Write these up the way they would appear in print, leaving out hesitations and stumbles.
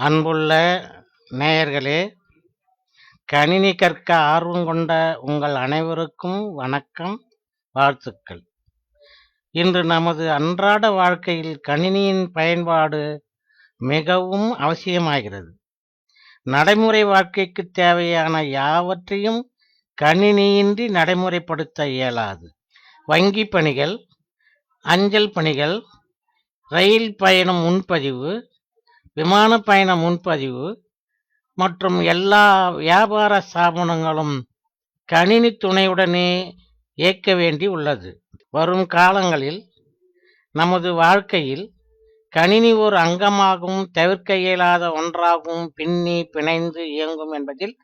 அன்புள்ள நேயர்களே, கணினி கற்க ஆர்வம் கொண்ட உங்கள் அனைவருக்கும் வணக்கம், வாழ்த்துக்கள். இன்று நமது அன்றாட வாழ்க்கையில் கணினியின் பயன்பாடு மிகவும் அவசியமாகிறது. நடைமுறை வாழ்க்கைக்கு தேவையான யாவற்றையும் கணினியின்றி நடைமுறைப்படுத்த இயலாது. வங்கி பணிகள், அஞ்சல் பணிகள், ரயில் பயண முன்பதிவு, விமான பயண முன்பதிவு மற்றும் எல்லா வியாபார ஸ்தாபனங்களும் கணினி துணையுடனே இயக்க வேண்டி உள்ளது. வரும் காலங்களில் நமது வாழ்க்கையில் கணினி ஒரு அங்கமாகவும் தவிர்க்க இயலாத ஒன்றாகவும் பின்னி பிணைந்து இயங்கும் என்பதில்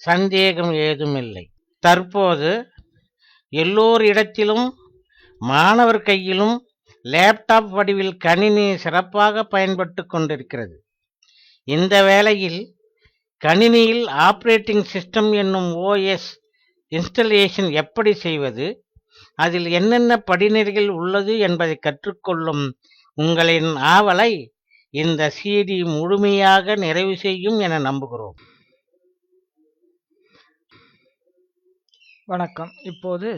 சந்தேகம் ஏதுமில்லை. தற்போது எல்லோரிடத்திலும் மாணவர் கையிலும் லேப்டாப் வடிவில் கணினி சிறப்பாக பயன்பட்டு கொண்டிருக்கிறது. இந்த வேளையில் கணினியில் ஆப்ரேட்டிங் சிஸ்டம் என்னும் ஓஎஸ் இன்ஸ்டலேஷன் எப்படி செய்வது, அதில் என்னென்ன படிநிலைகள் உள்ளது என்பதை கற்றுக்கொள்ளும் உங்களின் ஆவலை இந்த சிடி முழுமையாக நிறைவு செய்யும் என நம்புகிறோம். வணக்கம். இப்போது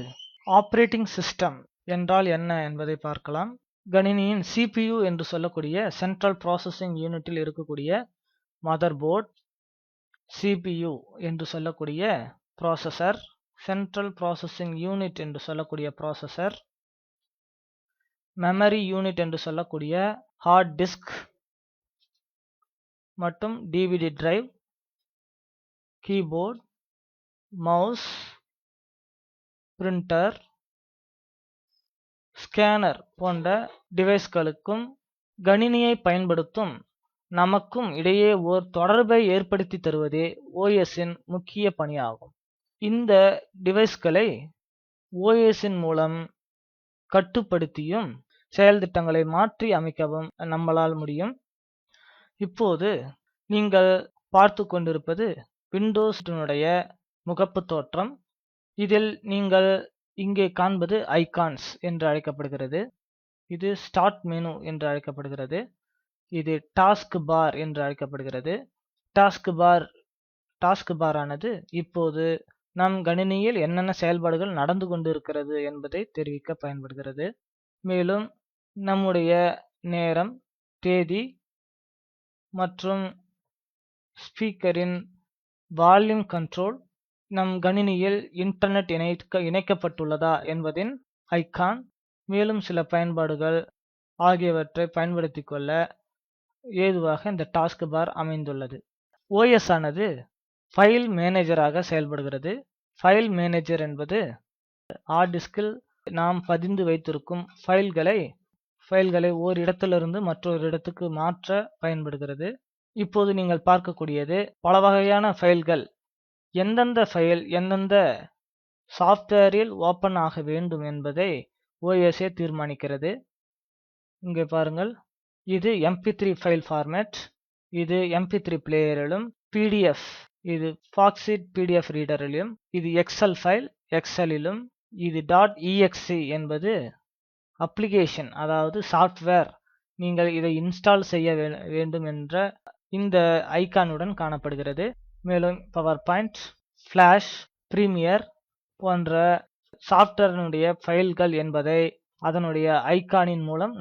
ஆப்ரேட்டிங் சிஸ்டம் என்றால் என்ன என்பதை பார்க்கலாம். கணினியின் CPU என்று சொல்லக்கூடிய சென்ட்ரல் ப்ராசஸிங் யூனிட்டில் இருக்கக்கூடிய மதர் போர்ட், CPU என்று சொல்லக்கூடிய ப்ராசஸர், சென்ட்ரல் ப்ராசஸிங் யூனிட் என்று சொல்லக்கூடிய ப்ராசஸர், மெமரி யூனிட் என்று சொல்லக்கூடிய ஹார்ட் டிஸ்க் மற்றும் DVD drive, keyboard, mouse, printer, scanner போன்ற டிவைஸ்களுக்கும் கணினியை பயன்படுத்தும் நமக்கும் இடையே ஓர் தொடர்பை ஏற்படுத்தி தருவதே ஓஎஸ்இன் முக்கிய பணியாகும். இந்த டிவைஸ்களை ஓஎஸ்இன் மூலம் கட்டுப்படுத்தியும் செயல் திட்டங்களை மாற்றி அமைக்கவும் நம்மளால் முடியும். இப்போது நீங்கள் பார்த்து கொண்டிருப்பது விண்டோஸினுடைய முகப்பு தோற்றம். இதில் நீங்கள் இங்கே காண்பது ஐகான்ஸ் என்று அழைக்கப்படுகிறது. இது ஸ்டார்ட் மெனு என்று அழைக்கப்படுகிறது. இது டாஸ்க் பார் என்று அழைக்கப்படுகிறது. டாஸ்க் பார் ஆனது இப்போது நம் கணினியில் என்னென்ன செயல்பாடுகள் நடந்து கொண்டிருக்கிறது என்பதை தெரிவிக்க பயன்படுகிறது. மேலும் நம்முடைய நேரம், தேதி மற்றும் ஸ்பீக்கரின் வால்யூம் கண்ட்ரோல், நம் கணினியில் இன்டர்நெட் இணைக்கப்பட்டுள்ளதா என்பதின் ஐகான், மேலும் சில பயன்பாடுகள் ஆகியவற்றை பயன்படுத்தி கொள்ள ஏதுவாக இந்த டாஸ்க் பார் அமைந்துள்ளது. ஓஎஸ் ஆனது ஃபைல் மேனேஜராக செயல்படுகிறது. ஃபைல் மேனேஜர் என்பது ஹார்ட் டிஸ்கில் நாம் பதிந்து வைத்திருக்கும் ஃபைல்களை ஓர் இடத்திலிருந்து மற்றொரு இடத்துக்கு மாற்ற பயன்படுகிறது. இப்போது நீங்கள் பார்க்கக்கூடியது பல வகையான ஃபைல்கள். எந்தெந்த ஃபைல் எந்தெந்த சாஃப்ட்வேரில் ஓப்பன் ஆக வேண்டும் என்பதை ஓஎஸ்ஏ தீர்மானிக்கிறது. இங்கே பாருங்கள், இது MP3 ஃபைல் ஃபார்மேட், இது MP3 பிளேயரிலும், PDF இது ஃபாக்ஸிட் PDF ரீடரிலும், இது எக்ஸல் ஃபைல் எக்ஸலிலும், இது .exe என்பது அப்ளிகேஷன் அதாவது சாஃப்ட்வேர், நீங்கள் இதை இன்ஸ்டால் செய்ய வேண்டும் என்ற இந்த ஐகானுடன் காணப்படுகிறது. மேலும் பவர் பாயிண்ட், ஃபிளாஷ், பிரீமியர் போன்ற சாஃப்ட்வேரினுடைய ஃபைல்கள் என்பதை அதனுடைய ஐகானின் மூலம்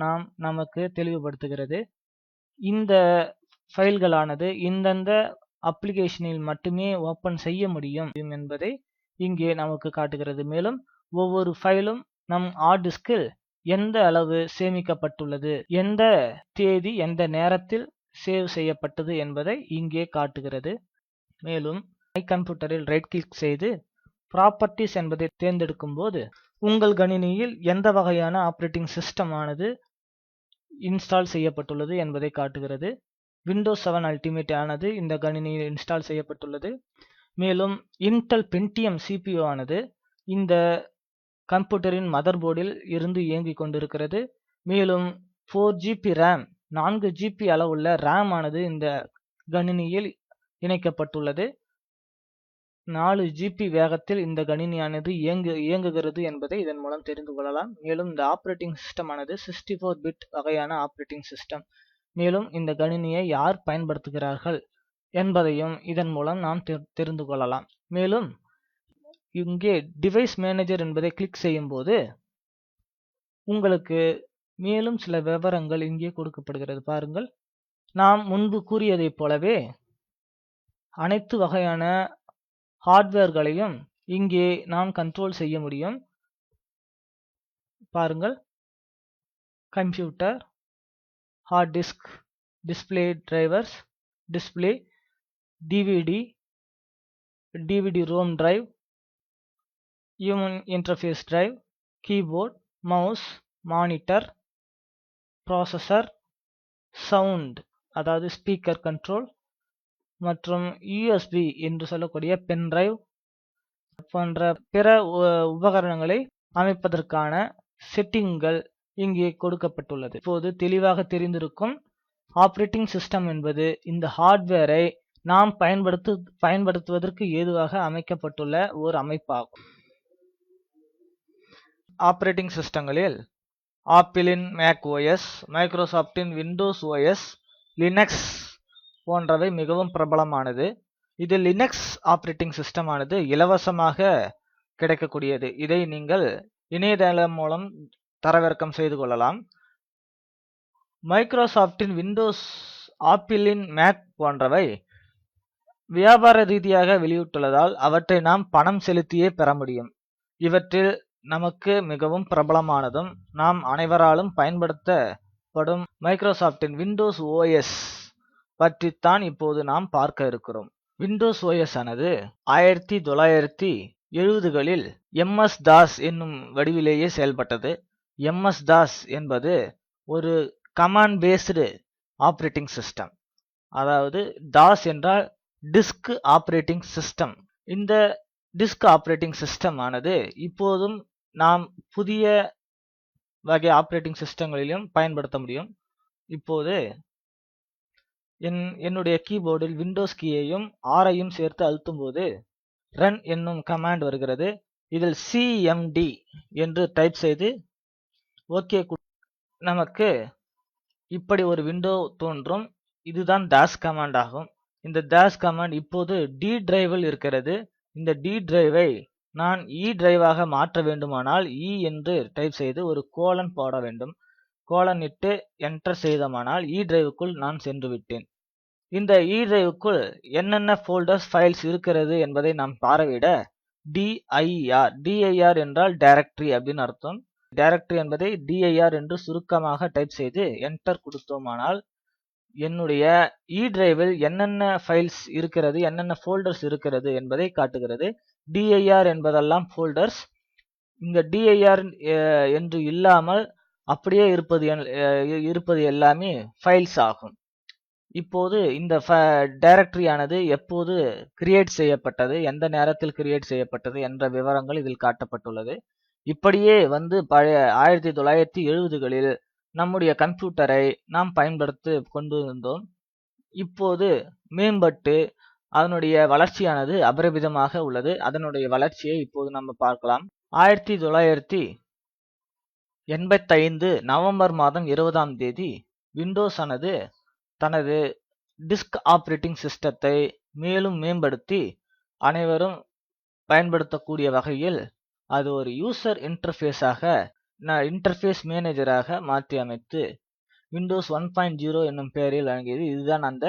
நமக்கு தெளிவுபடுத்துகிறது. இந்த ஃபைல்களானது இந்தந்த அப்ளிகேஷனில் மட்டுமே ஓப்பன் செய்ய முடியும் என்பதை இங்கே நமக்கு காட்டுகிறது. மேலும் ஒவ்வொரு ஃபைலும் நம் ஹார்ட் டிஸ்கில் எந்த அளவு சேமிக்கப்பட்டுள்ளது, எந்த தேதி எந்த நேரத்தில் சேவ் செய்யப்பட்டது என்பதை இங்கே காட்டுகிறது. மேலும் கம்ப்யூட்டரில் ரைட் கிளிக் செய்து ப்ராப்பர்ட்டிஸ் என்பதை தேர்ந்தெடுக்கும் போது உங்கள் கணினியில் எந்த வகையான ஆப்ரேட்டிங் சிஸ்டம் ஆனது இன்ஸ்டால் செய்யப்பட்டுள்ளது என்பதை காட்டுகிறது. விண்டோஸ் 7 அல்டிமேட் ஆனது இந்த கணினியில் இன்ஸ்டால் செய்யப்பட்டுள்ளது. மேலும் இன்டெல் பென்டியம் CPU ஆனது இந்த கம்ப்யூட்டரின் மதர் போர்டில் இருந்து இயங்கிக் கொண்டிருக்கிறது. மேலும் 4GB RAM 4GB அளவுள்ள RAM ஆனது இந்த கணினியில் இணைக்கப்பட்டுள்ளது. 4GB வேகத்தில் இந்த கணினியானது இயங்குகிறது என்பதை இதன் மூலம் தெரிந்து கொள்ளலாம். மேலும் இந்த ஆப்ரேட்டிங் சிஸ்டம் ஆனது 64 பிட் வகையான ஆப்ரேட்டிங் சிஸ்டம். மேலும் இந்த கணினியை யார் பயன்படுத்துகிறார்கள் என்பதையும் இதன் மூலம் நாம் தெரிந்து கொள்ளலாம். மேலும் இங்கே டிவைஸ் மேனேஜர் என்பதை கிளிக் செய்யும் போது உங்களுக்கு மேலும் சில விவரங்கள் இங்கே கொடுக்கப்படுகிறது. பாருங்கள், நாம் முன்பு கூறியதைப் போலவே அனைத்து வகையான ஹார்ட்வேர்களையும் இங்கே நாம் கண்ட்ரோல் செய்ய முடியும். பாருங்கள், computer, hard disk, display drivers, display, DVD ROM drive, human interface drive, keyboard, mouse, monitor, processor, sound அதாவது ஸ்பீக்கர் கண்ட்ரோல் மற்றும் யூஎஸ்பி என்று சொல்லக்கூடிய பென் டிரைவ் போன்ற பிற உபகரணங்களை அமைப்பதற்கான செட்டிங்கள் இங்கே கொடுக்கப்பட்டுள்ளது. இப்போது தெளிவாக தெரிந்திருக்கும், ஆப்பரேட்டிங் சிஸ்டம் என்பது இந்த ஹார்ட்வேரை நாம் பயன்படுத்துவதற்கு ஏதுவாக அமைக்கப்பட்டுள்ள ஒரு அமைப்பாகும். ஆப்பரேட்டிங் சிஸ்டங்களில் ஆப்பிளின் மேக் ஓஎஸ், மைக்ரோசாஃப்டின் விண்டோஸ் ஓஎஸ், லினக்ஸ் போன்றவை மிகவும் பிரபலமானது. இது லினக்ஸ் ஆப்பரேட்டிங் சிஸ்டம் ஆனது இலவசமாக கிடைக்கக்கூடியது. இதை நீங்கள் இணையதளம் மூலம் தரவிறக்கம் செய்து கொள்ளலாம். மைக்ரோசாஃப்டின் விண்டோஸ், ஆப்பிளின் மேக் போன்றவை வியாபார ரீதியாக வெளியிட்டுள்ளதால் அவற்றை நாம் பணம் செலுத்தியே பெற முடியும். இவற்றில் நமக்கு மிகவும் பிரபலமானதும் நாம் அனைவராலும் பயன்படுத்தப்படும் மைக்ரோசாஃப்டின் விண்டோஸ் ஓஎஸ் பற்றித்தான் இப்போது நாம் பார்க்க இருக்கிறோம். விண்டோஸ் ஓஎஸ் ஆனது 1970களில் எம்எஸ் தாஸ் என்னும் வடிவிலேயே செயல்பட்டது. எம்எஸ் தாஸ் என்பது ஒரு கமாண்ட் பேஸ்டு ஆப்பரேட்டிங் சிஸ்டம். அதாவது தாஸ் என்றால் டிஸ்க் ஆப்பரேட்டிங் சிஸ்டம். இந்த டிஸ்க் ஆப்பரேட்டிங் சிஸ்டம் ஆனது இப்போதும் நாம் புதிய வகை ஆப்பரேட்டிங் சிஸ்டங்களிலும் பயன்படுத்த முடியும். இப்போது என்னுடைய கீபோர்டில் விண்டோஸ் கீயையும் ஆரையும் சேர்த்து அழுத்தும் போது ரன் என்னும் கமாண்ட் வருகிறது. இதில் சிஎம்டி என்று டைப் செய்து ஓகே, நமக்கு இப்படி ஒரு விண்டோ தோன்றும். இதுதான் தாஸ் கமாண்ட் ஆகும். இந்த தாஸ் கமாண்ட் இப்போது டி டிரைவில் இருக்கிறது. இந்த டி டிரைவை நான் இ டிரைவாக மாற்ற வேண்டுமானால் இ என்று டைப் செய்து ஒரு கோலன் போட வேண்டும். கோலன் இட்டு என்டர் செய்தமானால் இ டிரைவுக்குள் நான் சென்று விட்டேன். இந்த இ டிரைவுக்குள் என்னென்ன ஃபோல்டர்ஸ், ஃபைல்ஸ் இருக்கிறது என்பதை நாம் பார்வையிட டிஐஆர் என்றால் டைரக்டரி அப்படின்னு அர்த்தம். டைரக்டரி என்பதை டிஐஆர் என்று சுருக்கமாக டைப் செய்து என்டர் கொடுத்தோமானால் என்னுடைய இ டிரைவில் என்னென்ன ஃபைல்ஸ் இருக்கிறது, என்னென்ன ஃபோல்டர்ஸ் இருக்கிறது என்பதை காட்டுகிறது. டிஐஆர் என்பதெல்லாம் ஃபோல்டர்ஸ். இங்க டிஐஆர் என்று இல்லாமல் அப்படியே இருப்பது எல்லாமே ஃபைல்ஸ் ஆகும். இப்போது இந்த டைரக்டரி ஆனது எப்போது கிரியேட் செய்யப்பட்டது, எந்த நேரத்தில் கிரியேட் செய்யப்பட்டது என்ற விவரங்கள் இதில் காட்டப்பட்டுள்ளது. இப்படியே வந்து பழைய 1970களில் நம்முடைய கம்ப்யூட்டரை நாம் பயன்படுத்தி கொண்டு இருந்தோம். இப்போது மேம்பட்டு அதனுடைய வளர்ச்சியானது அபரிமிதமாக உள்ளது. அதனுடைய வளர்ச்சியை இப்போது நம்ம பார்க்கலாம். 1985 நவம்பர் மாதம் 20ஆம் தேதி விண்டோஸ் ஆனது தனது டிஸ்க் ஆப்பரேட்டிங் சிஸ்டத்தை மேலும் மேம்படுத்தி அனைவரும் பயன்படுத்தக்கூடிய வகையில் அது ஒரு யூசர் இன்டர்ஃபேஸ் மேனேஜராக மாற்றி அமைத்து விண்டோஸ் 1.0 என்னும் பெயரில் வழங்கியது. இதுதான் அந்த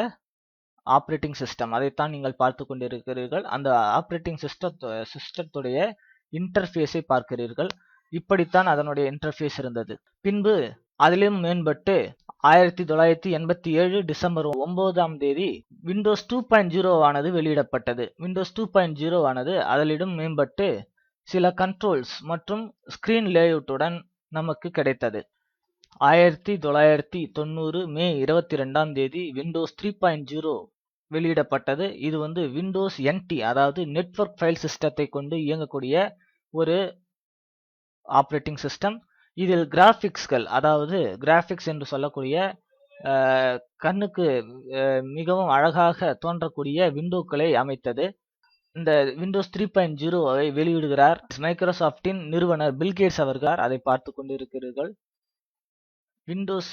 ஆப்பரேட்டிங் சிஸ்டம். அதைத்தான் நீங்கள் பார்த்து கொண்டிருக்கிறீர்கள். அந்த ஆப்பரேட்டிங் சிஸ்டத்துடைய இன்டர்ஃபேஸை பார்க்கிறீர்கள். இப்படித்தான் அதனுடைய இன்டர்ஃபேஸ் இருந்தது. பின்பு அதிலும் மேம்பட்டு 1987 டிசம்பர் 9ஆம் தேதி விண்டோஸ் 2.0 ஆனது வெளியிடப்பட்டது. விண்டோஸ் 2.0 ஆனது அதிலும் மேம்பட்டு சில கண்ட்ரோல்ஸ் மற்றும் ஸ்கிரீன் லேஅவுட்டுடன் நமக்கு கிடைத்தது. 1990 மே 22ஆம் தேதி விண்டோஸ் 3.0 வெளியிடப்பட்டது. இது வந்து விண்டோஸ் NT அதாவது நெட்வொர்க் ஃபைல் சிஸ்டத்தை கொண்டு இயங்கக்கூடிய ஒரு ஆப்பரேட்டிங் சிஸ்டம். இதில் கிராபிக்ஸ்கள், அதாவது கிராபிக்ஸ் என்று சொல்லக்கூடிய கண்ணுக்கு மிகவும் அழகாக தோன்றக்கூடிய விண்டோக்களை அமைத்தது. இந்த விண்டோஸ் 3.0 வெளியிடுகிறார் மைக்ரோசாஃப்டின் நிறுவனர் பில்கேட்ஸ் அவர்கள். அதை பார்த்து கொண்டிருக்கிறீர்கள். விண்டோஸ்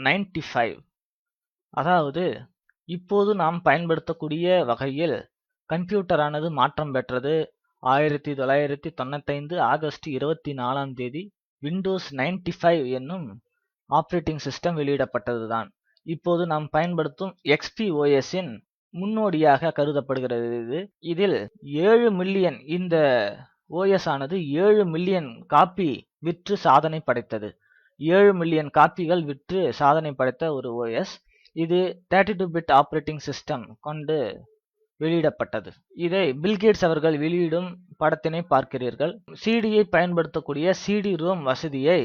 95 அதாவது இப்போது நாம் பயன்படுத்தக்கூடிய வகையில் கம்ப்யூட்டரானது மாற்றம் பெற்றது 1995 ஆகஸ்ட் 24ஆம் தேதி விண்டோஸ் 95 என்னும் ஆப்பரேட்டிங் சிஸ்டம் வெளியிடப்பட்டதுதான். இப்போது நாம் பயன்படுத்தும் XP OSன் முன்னோடியாக கருதப்படுகிறது. இதில் 7 மில்லியன் இந்த OS ஆனது 7 மில்லியன் காப்பி விற்று சாதனை படைத்தது. 7 மில்லியன் காப்பிகள் விற்று சாதனை படைத்த ஒரு OS. இது 32 பிட் ஆப்பரேட்டிங் சிஸ்டம் கொண்டு வெளியிடப்பட்டது. இதை பில்கேட்ஸ் அவர்கள் வெளியிடும் படத்தினை பார்க்கிறீர்கள். சிடியை பயன்படுத்தக்கூடிய CD ROM வசதியை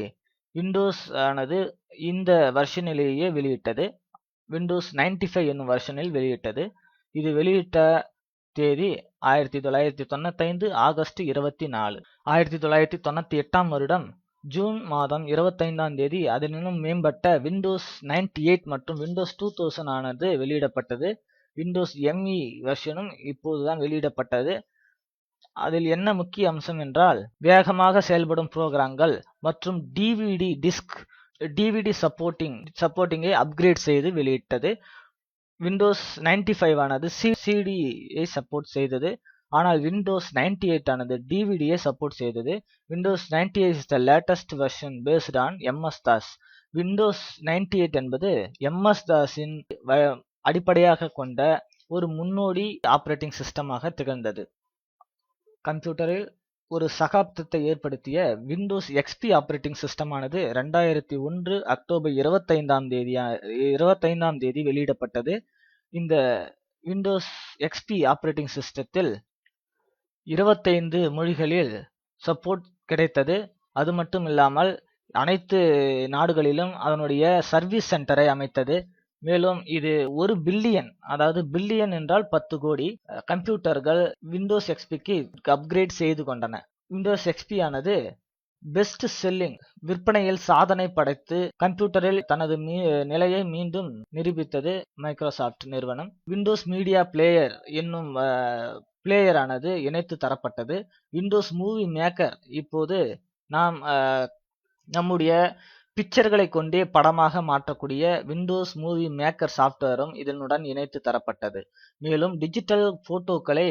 விண்டோஸ் ஆனது இந்த வெர்ஷனிலேயே வெளியிட்டது. விண்டோஸ் 95 என்னும் வெர்ஷனில் வெளியிட்டது. இது வெளியிட்ட தேதி 1995 ஆகஸ்ட் 24. 1998ஆம் வருடம் ஜூன் மாதம் 25ஆம் தேதி அதனினும் மேம்பட்ட விண்டோஸ் 98 மற்றும் விண்டோஸ் 2000 ஆனது வெளியிடப்பட்டது. விண்டோஸ் ME வெர்ஷனும் இப்போதுதான் வெளியிடப்பட்டது. அதில் என்ன முக்கிய அம்சம் என்றால் வேகமாக செயல்படும் புரோகிராம்கள் மற்றும் டிவிடி சப்போர்ட்டிங்கை அப்கிரேட் செய்து வெளியிட்டது. விண்டோஸ் 95 ஆனது சிடியை சப்போர்ட் செய்தது. ஆனால் விண்டோஸ் 98 ஆனது டிவிடியை சப்போர்ட் செய்தது. Windows 98 is the latest version based on MS-DOS. Windows 98 என்பது MS-DOSின் அடிப்படையாக கொண்ட ஒரு முன்னோடி ஆப்பரேட்டிங் சிஸ்டமாக திகழ்ந்தது. கம்ப்யூட்டரில் ஒரு சகாப்தத்தை ஏற்படுத்திய விண்டோஸ் XP ஆப்பரேட்டிங் சிஸ்டம் ஆனது 2001 அக்டோபர் 25ஆம் தேதி வெளியிடப்பட்டது. இந்த விண்டோஸ் XP ஆப்பரேட்டிங் சிஸ்டத்தில் 25 மொழிகளில் சப்போர்ட் கிடைத்தது. அது மட்டும் இல்லாமல் அனைத்து நாடுகளிலும் அதனுடைய சர்வீஸ் சென்டரை அமைத்தது. மேலும் இது 1 பில்லியன், அதாவது பில்லியன் என்றால் 10 கோடி கம்ப்யூட்டர்கள் விண்டோஸ் XPக்கு அப்கிரேட் செய்து கொண்டன. விண்டோஸ் XP ஆனது பெஸ்ட் செல்லிங் விற்பனையில் சாதனை படைத்து கம்ப்யூட்டரில் தனது நிலையை மீண்டும் நிரூபித்தது மைக்ரோசாஃப்ட் நிறுவனம். விண்டோஸ் மீடியா பிளேயர் என்னும் பிளேயர் ஆனது இணைத்து தரப்பட்டது. விண்டோஸ் மூவி மேக்கர் இப்போது நாம் நம்முடைய பிக்சர்களை கொண்டே படமாக மாற்றக்கூடிய விண்டோஸ் மூவி மேக்கர் சாஃப்ட்வேரும் இதனுடன் இணைத்து தரப்பட்டது. மேலும் டிஜிட்டல் போட்டோக்களை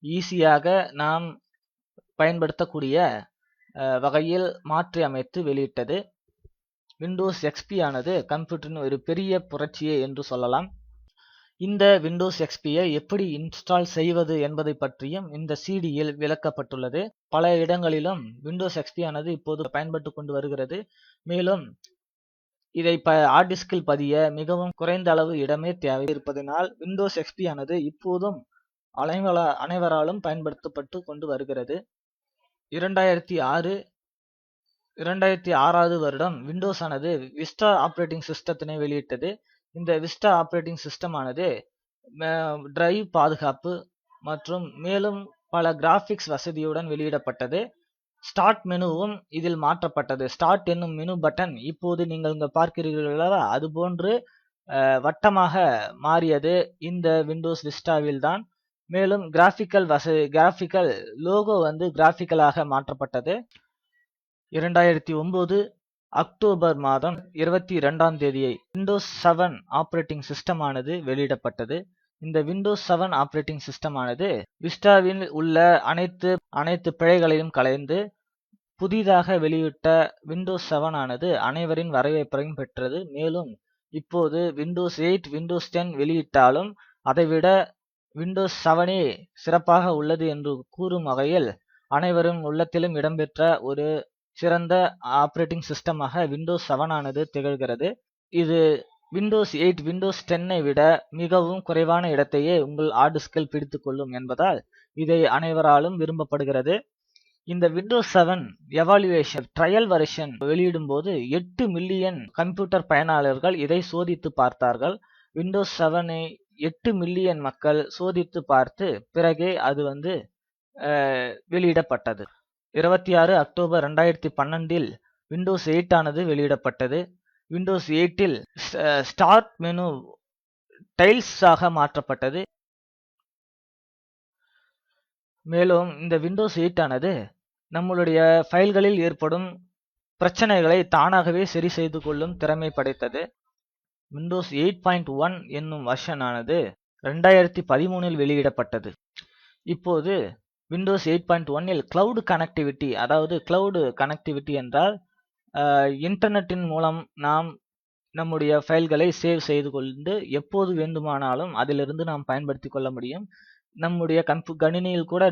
ஈஸியாக நாம் பயன்படுத்தக்கூடிய வகையில் மாற்றி அமைத்து வெளியிட்டது. விண்டோஸ் XP ஆனது கம்ப்யூட்டரின் ஒரு பெரிய புரட்சியே என்று சொல்லலாம். இந்த விண்டோஸ் XPயை எப்படி இன்ஸ்டால் செய்வது என்பதை பற்றியும் இந்த சிடியில் விளக்கப்பட்டுள்ளது. பல இடங்களிலும் விண்டோஸ் XP ஆனது இப்போது பயன்பட்டு கொண்டு வருகிறது. மேலும் இதை ஹார்ட் டிஸ்கில் பதிய மிகவும் குறைந்த அளவு இடமே தேவை இருப்பதனால் விண்டோஸ் XP ஆனது இப்போதும் அனைவராலும் பயன்படுத்தப்பட்டு கொண்டு வருகிறது. 2006வது வருடம் விண்டோஸ் ஆனது விஸ்டா ஆப்பரேட்டிங் சிஸ்டத்தினை வெளியிட்டது. இந்த விஸ்டா ஆப்பரேட்டிங் சிஸ்டம் ஆனது டிரைவ் பாதுகாப்பு மற்றும் மேலும் பல கிராபிக்ஸ் வசதியுடன் வெளியிடப்பட்டது. ஸ்டார்ட் மெனுவும் இதில் மாற்றப்பட்டது. ஸ்டார்ட் என்னும் மெனு பட்டன் இப்போது நீங்கள் இங்கு பார்க்கிறீர்களா, அதுபோன்று வட்டமாக மாறியது இந்த விண்டோஸ் விஸ்டாவில் தான். மேலும் கிராபிக்கல் லோகோ கிராபிக்கலாக மாற்றப்பட்டது. 2009 அக்டோபர் மாதம் 22ஆம் தேதியை விண்டோஸ் 7 ஆப்பரேட்டிங் சிஸ்டம் ஆனது வெளியிடப்பட்டது. இந்த விண்டோஸ் 7 ஆப்பரேட்டிங் சிஸ்டம் ஆனது விஸ்டாவில் உள்ள அனைத்து பிழைகளையும் களைந்து புதிதாக வெளியிட்ட விண்டோஸ் 7 ஆனது அனைவரின் வரவேற்பையும் பெற்றது. மேலும் இப்போது விண்டோஸ் 8 விண்டோஸ் 10 வெளியிட்டாலும் அதைவிட விண்டோஸ் 7 சிறப்பாக உள்ளது என்று கூறும் வகையில் அனைவரும் உள்ளத்திலும் இடம்பெற்ற ஒரு சிறந்த ஆப்பரேட்டிங் சிஸ்டமாக விண்டோஸ் 7 ஆனது திகழ்கிறது. இது விண்டோஸ் 8 விண்டோஸ் 10ஐ விட மிகவும் குறைவான இடத்தையே உங்கள் ஹார்ட் டிஸ்கில் பிடித்துக் கொள்ளும் என்பதால் இதை அனைவராலும் விரும்பப்படுகிறது. இந்த விண்டோஸ் 7 எவாலுவேஷன் ட்ரையல் வெர்ஷன் வெளியிடும் போது 8 மில்லியன் கம்ப்யூட்டர் பயனாளர்கள் இதை சோதித்து பார்த்தார்கள். விண்டோஸ் 7ஐ 8 மில்லியன் மக்கள் சோதித்து பார்த்து பிறகே அது வெளியிடப்பட்டது. 26 அக்டோபர் 2012இல் விண்டோஸ் 8 ஆனது வெளியிடப்பட்டது. விண்டோஸ் 8இல் ஸ்டார்ட் மெனு டைல்ஸ் ஆக மாற்றப்பட்டது. மேலும் இந்த விண்டோஸ் 8 ஆனது நம்மளுடைய ஃபைல்களில் ஏற்படும் பிரச்சனைகளை தானாகவே சரி செய்து கொள்ளும் திறமை படைத்தது. விண்டோஸ் 8.1 என்னும் வெர்ஷன் ஆனது 2013இல் வெளியிடப்பட்டது. இப்போது விண்டோஸ் 8.1இல் கிளவுட் கனெக்டிவிட்டி, அதாவது கிளவுட் கனெக்டிவிட்டி என்றால் இன்டர்நெட்டின் மூலம் நாம் நம்முடைய ஃபைல்களை சேவ் செய்து கொண்டு எப்போது வேண்டுமானாலும் அதிலிருந்து நாம் பயன்படுத்தி கொள்ள முடியும். நம்முடைய கணினியில் கூட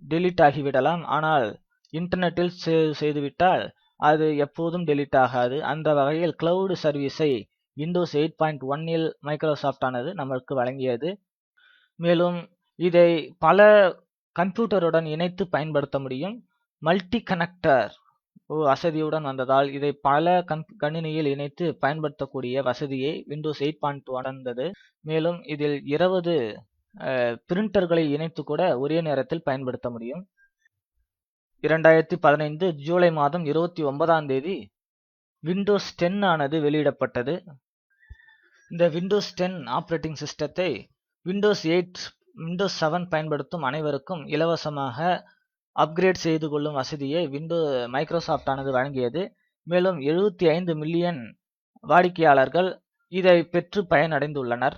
டெலீட் ஆகிவிடலாம். ஆனால் இன்டர்நெட்டில் சேவ் செய்துவிட்டால் அது எப்போதும் டெலீட் ஆகாது. அந்த வகையில் கிளவுட் சர்வீஸை விண்டோஸ் 8.1இல் மைக்ரோசாஃப்ட் ஆனது நமக்கு வழங்கியது. மேலும் இதை பல கம்ப்யூட்டருடன் இணைத்து பயன்படுத்த முடியும். மல்டி கனெக்டர் வசதியுடன் வந்ததால் இதை பல கணினியில் இணைத்து பயன்படுத்தக்கூடிய வசதியை விண்டோஸ் 8.1 வந்தது. மேலும் இதில் 20 பிரிண்டர்களை இணைத்து கூட ஒரே நேரத்தில் பயன்படுத்த முடியும். 2015 ஜூலை மாதம் 29ஆம் தேதி விண்டோஸ் 10 ஆனது வெளியிடப்பட்டது. இந்த விண்டோஸ் 10 ஆப்பரேட்டிங் சிஸ்டத்தை விண்டோஸ் 8, விண்டோஸ் 7 பயன்படுத்தும் அனைவருக்கும் இலவசமாக அப்கிரேட் செய்து கொள்ளும் வசதியை மைக்ரோசாஃப்ட் ஆனது வழங்கியது. மேலும் 75 மில்லியன் வாடிக்கையாளர்கள் இதை பெற்று பயனடைந்துள்ளனர்.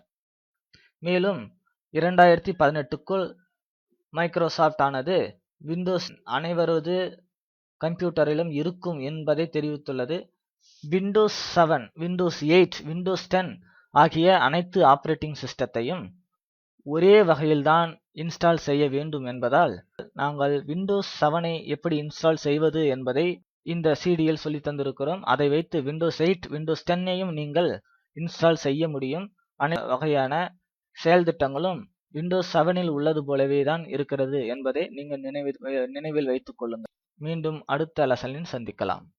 மேலும் 2018க்குள் மைக்ரோசாஃப்ட் ஆனது விண்டோஸ் அனைவரது கம்ப்யூட்டரிலும் இருக்கும் என்பதை தெரிவித்துள்ளது. விண்டோஸ் 7, விண்டோஸ் 8, விண்டோஸ் 10 ஆகிய அனைத்து ஆப்பரேட்டிங் சிஸ்டத்தையும் ஒரே வகையில்தான் இன்ஸ்டால் செய்ய வேண்டும் என்பதால் நாங்கள் விண்டோஸ் 7ஐ எப்படி இன்ஸ்டால் செய்வது என்பதை இந்த சிடியில் சொல்லி தந்திருக்கிறோம். அதை வைத்து விண்டோஸ் 8, விண்டோஸ் 10ஐயும் நீங்கள் இன்ஸ்டால் செய்ய முடியும். அனைத்து வகையான செயல் திட்டங்களும் விண்டோஸ் 7இல் உள்ளது போலவே தான் இருக்கிறது என்பதை நீங்கள் நினைவில் வைத்துக் கொள்ளுங்கள். மீண்டும் அடுத்த லெசனில் சந்திக்கலாம்.